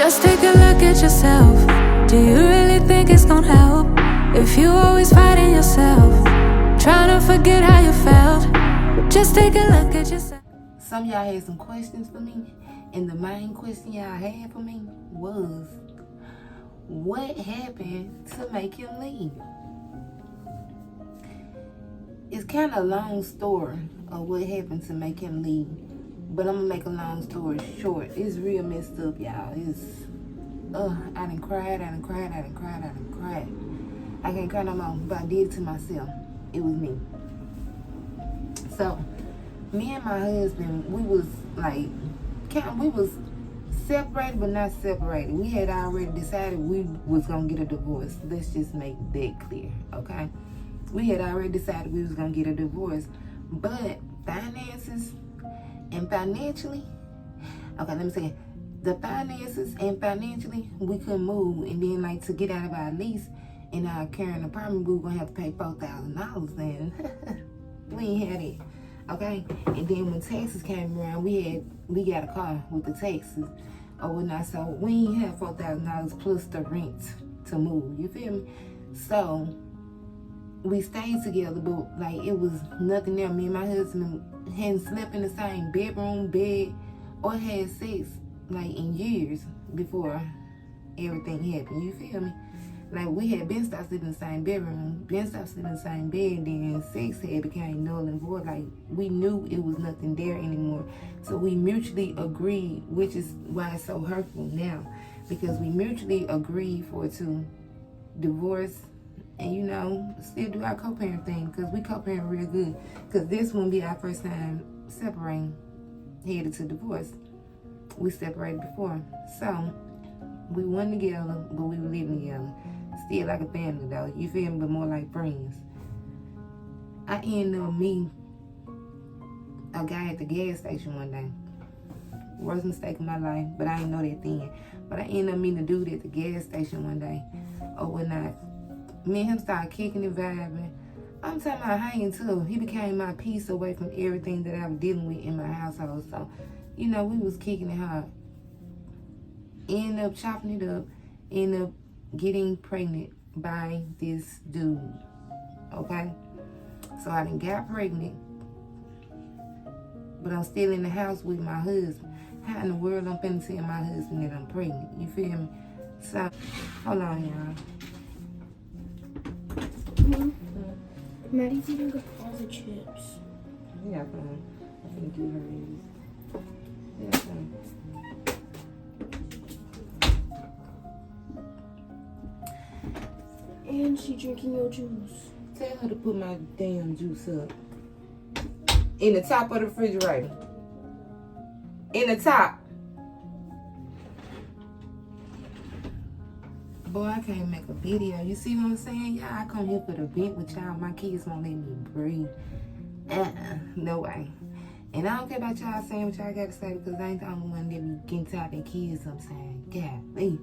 Just take a look at yourself. Do you really think it's gonna help if you always fighting yourself, trying to forget how you felt? Just take a look at yourself. Some of y'all had some questions for me, and the main question y'all had for me was, what happened to make him leave? It's kind of a long story of what happened to make him leave, but I'm gonna make a long story short. It's real messed up, y'all. I done cried. I can't cry no more, but I did it to myself. It was me. So, me and my husband, we was separated, but not separated. We had already decided we was gonna get a divorce. Let's just make that clear, okay? We had already decided we was gonna get a divorce, but finances and financially, okay, let me say, the finances and financially, we couldn't move. And then, like, to get out of our lease in our current apartment, we were gonna have to pay $4,000, and we ain't had it, okay? And then when taxes came around, we got a car with the taxes or whatnot, so we ain't had $4,000 plus the rent to move. You feel me? So we stayed together, but like it was nothing there. Me and my husband hadn't slept in the same bedroom, bed, or had sex like in years before everything happened. You feel me? Like we had been stopped sleeping in the same bedroom, been stopped sleeping in the same bed, then sex had became null and void. Like we knew it was nothing there anymore. So we mutually agreed, which is why it's so hurtful now, because we mutually agreed to divorce and, you know, still do our co-parent thing, because we co-parent real good. Because this won't be our first time separating, headed to divorce. We separated before. So we weren't together, but we were living together. Still like a family though, you feel me, but more like friends. I ended up meeting a guy at the gas station one day. Worst mistake of my life, but I didn't know that then. But I ended up meeting a dude at the gas station one day. Or whatnot. Me and him started kicking and vibing. I'm talking about hanging too. He became my peace away from everything that I was dealing with in my household. So, you know, we was kicking it hard. Ended up chopping it up. Ended up getting pregnant by this dude. Okay? So I done got pregnant. But I'm still in the house with my husband. How in the world I'm finna tell my husband that I'm pregnant? You feel me? So, hold on, y'all. Maddie's eating up all the chips. Yeah, fine. I think you heard it. Yeah, fine. And she drinking your juice. Tell her to put my damn juice up. In the top of the refrigerator. In the top. Boy, I can't make a video. You see what I'm saying? Y'all, I come here for the vent with y'all. My kids won't let me breathe. No way. And I don't care about y'all saying what y'all got to say, because I ain't the only one that be getting tired of kids sometimes. Golly.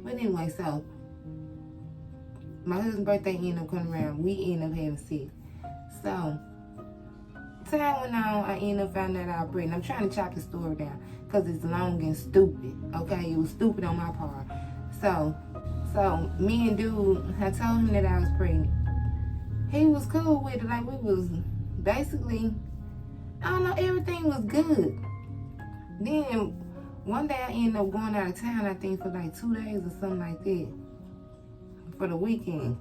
But anyway, so my husband's birthday ended up coming around. We ended up having sex. So time went on. I ended up finding out I was pregnant. I'm trying to chop the story down because it's long and stupid. Okay, it was stupid on my part. So me and dude, I told him that I was pregnant. He was cool with it. Like we was basically, I don't know, everything was good. Then one day I ended up going out of town, I think for like 2 days or something like that, for the weekend.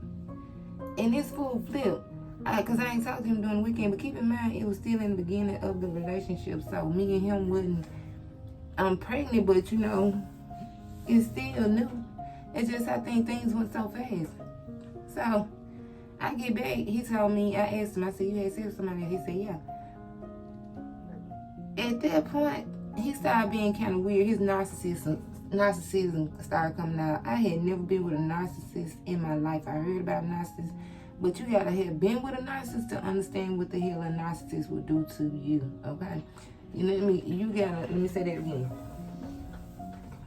And this fool flipped. Because I ain't talked to him during the weekend, but keep in mind, it was still in the beginning of the relationship. So me and him wasn't, I'm pregnant, but you know, it's still new. It's just I think things went so fast. So I get back, he told me, I asked him, I said, you had sex with somebody? He said, yeah. At that point, he started being kind of weird. His narcissism started coming out. I had never been with a narcissist in my life. I heard about narcissists, but you gotta have been with a narcissist to understand what the hell a narcissist will do to you, okay? You know what I mean? Let me say that again.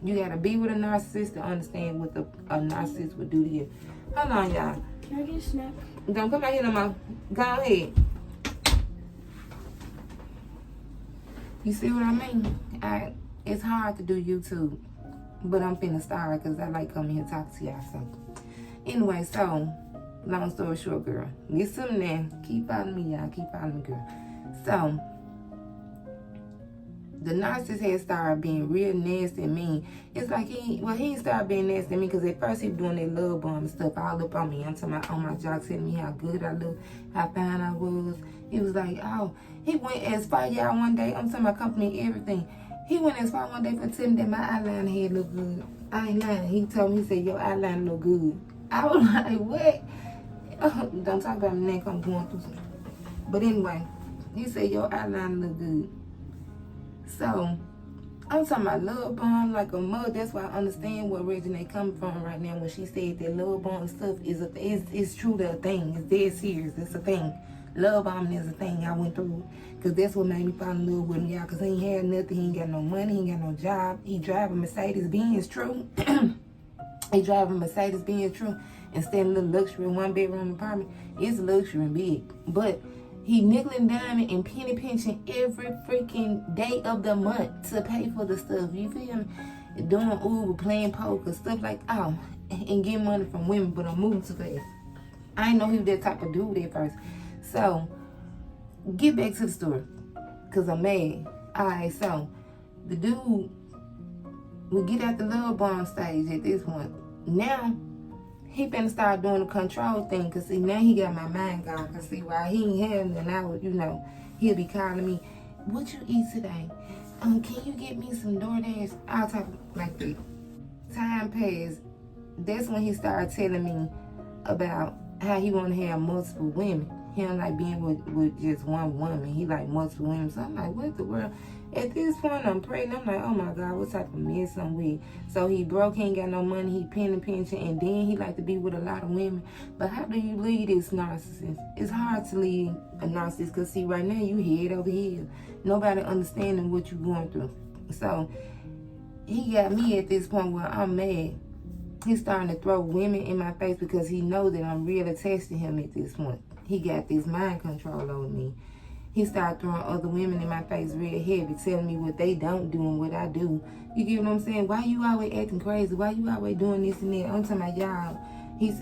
You gotta be with a narcissist to understand what a narcissist would do to you. Hold on, y'all. Can I get a snack? Don't come out here no more. Go ahead. You see what I mean? It's hard to do YouTube. But I'm finna start because I like coming here and talk to y'all. So, anyway, so, long story short, girl. Listen now. Keep following me, y'all. Keep following me, girl. So, the narcissist had started being real nasty and mean. It's like he ain't started being nasty and mean because at first he was doing that love bomb and stuff all up on me. I'm talking about on my job, telling me how good I look, how fine I was. He was like, oh, he went as far, y'all, one day. I'm talking about company, everything. He went as far one day for telling me that my eyeliner head look good. I ain't lying. He told me, he said, your eyeliner look good. I was like, what? Don't talk about my neck, I'm going through something. But anyway, he said, your eyeliner look good. So, I'm talking about love bomb like a mother. That's why I understand where Regina coming from right now when she said that love bomb stuff is it's truly a thing. It's dead serious. It's a thing. Love bombing is a thing I went through. Because that's what made me fall in love with him, y'all. Because he ain't had nothing. He ain't got no money. He ain't got no job. He driving Mercedes-Benz, true. He driving Mercedes-Benz, true. And staying in a little luxury one-bedroom apartment. It's luxury and big. But he nickel and diming and penny pinching every freaking day of the month to pay for the stuff. You feel me? Doing Uber, playing poker, stuff like and getting money from women, but I'm moving too fast. I didn't know he was that type of dude at first. So, get back to the story. Because I'm mad. Alright, so, the dude will get at the love bomb stage at this point. Now, he finna start doing the control thing. Because, see, now he got my mind gone. Because, see, while he ain't having it, I would, he'll be calling me, what you eat today? Can you get me some DoorDash? I'll talk like that. Time passed. That's when he started telling me about how he want to have multiple women. He don't like being with just one woman. He like multiple women. So I'm like, what the world? At this point, I'm pregnant. I'm like, oh my God, what type of mess I'm with? So he broke, he ain't got no money. He penny pinching, and then he like to be with a lot of women. But how do you lead this narcissist? It's hard to lead a narcissist because, see, right now you head over here. Nobody understanding what you're going through. So he got me at this point where I'm mad. He's starting to throw women in my face because he knows that I'm real attached to him at this point. He got this mind control over me. He started throwing other women in my face real heavy, telling me what they don't do and what I do. You get what I'm saying? Why you always acting crazy? Why you always doing this and that? I'm talking about y'all.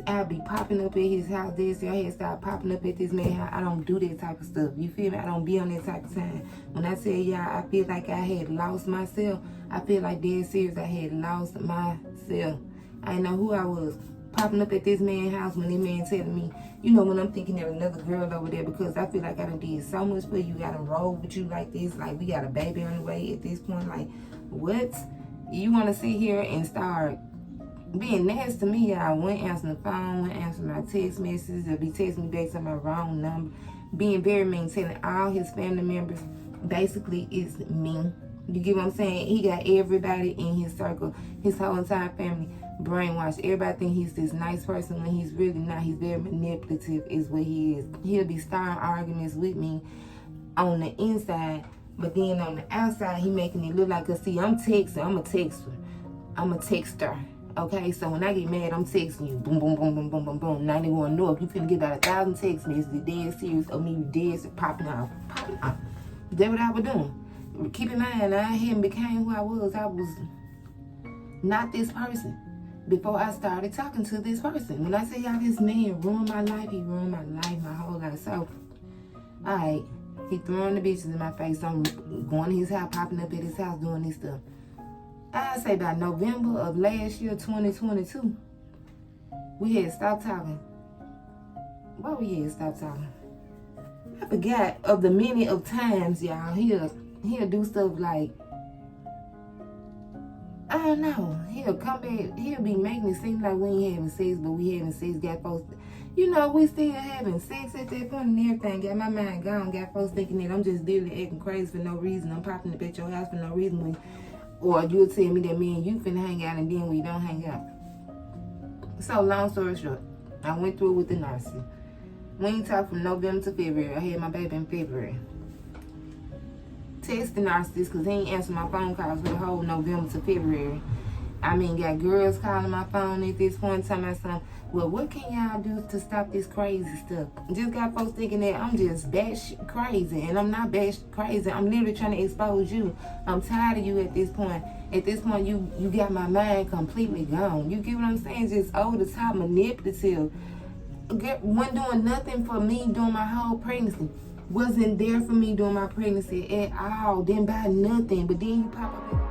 I'll be popping up at his house. This year, I start popping up at this man's house. I don't do that type of stuff. You feel me? I don't be on that type of time. When I tell y'all, I feel like I had lost myself. I feel like dead serious. I had lost myself. I didn't know who I was. Popping up at this man's house when this man telling me, when I'm thinking of another girl over there, because I feel like I done did so much for you. I done rolled with you like this. Like, we got a baby on the way at this point. Like, what? You want to sit here and start being nasty to me? I won't answer the phone, won't answer my text messages, or be texting me back to my wrong number. Being very mean, telling all his family members, basically, it's me. You get what I'm saying? He got everybody in his circle, his whole entire family, brainwashed. Everybody think he's this nice person when he's really not. He's very manipulative is what he is. He'll be starting arguments with me on the inside, but then on the outside, he making it look like, cause see, I'm texting. I'm a texter. I'm a texter. Okay, so when I get mad, I'm texting you. Boom, boom, boom, boom, boom, boom, boom. Now they want to know if you finna get about 1,000 text messages, dead serious, or me dead popping off. Popping off. That's what I was doing. Keep in mind, I hadn't became who I was. I was not this person before I started talking to this person. When I say y'all, this man ruined my life, he ruined my life, my whole life. So, alright, he throwing the bitches in my face. I'm going to his house, popping up at his house, doing this stuff. I say by November of last year, 2022, we had stopped talking. Why we had stopped talking? I forgot of the many of times, y'all, he'll do stuff like, I don't know, he'll come back, he'll be making it seem like we ain't having sex, but we having sex, got folks, we still having sex at that point and everything, got my mind gone, got folks thinking that I'm just literally acting crazy for no reason, I'm popping up at your house for no reason, or you'll tell me that me and you finna hang out and then we don't hang out. So, long story short, I went through it with the narcissist. We ain't talked from November to February. I had my baby in February. Text the narcissist because he ain't answered my phone calls for the whole November to February. I mean, got girls calling my phone at this point, telling me something. Well, what can y'all do to stop this crazy stuff? Just got folks thinking that I'm just batshit crazy, and I'm not batshit crazy. I'm literally trying to expose you. I'm tired of you at this point. At this point, you got my mind completely gone. You get what I'm saying? Just over the top, manipulative. Wasn't doing nothing for me during my whole pregnancy. Wasn't there for me during my pregnancy at all. Didn't buy nothing. But then you pop up.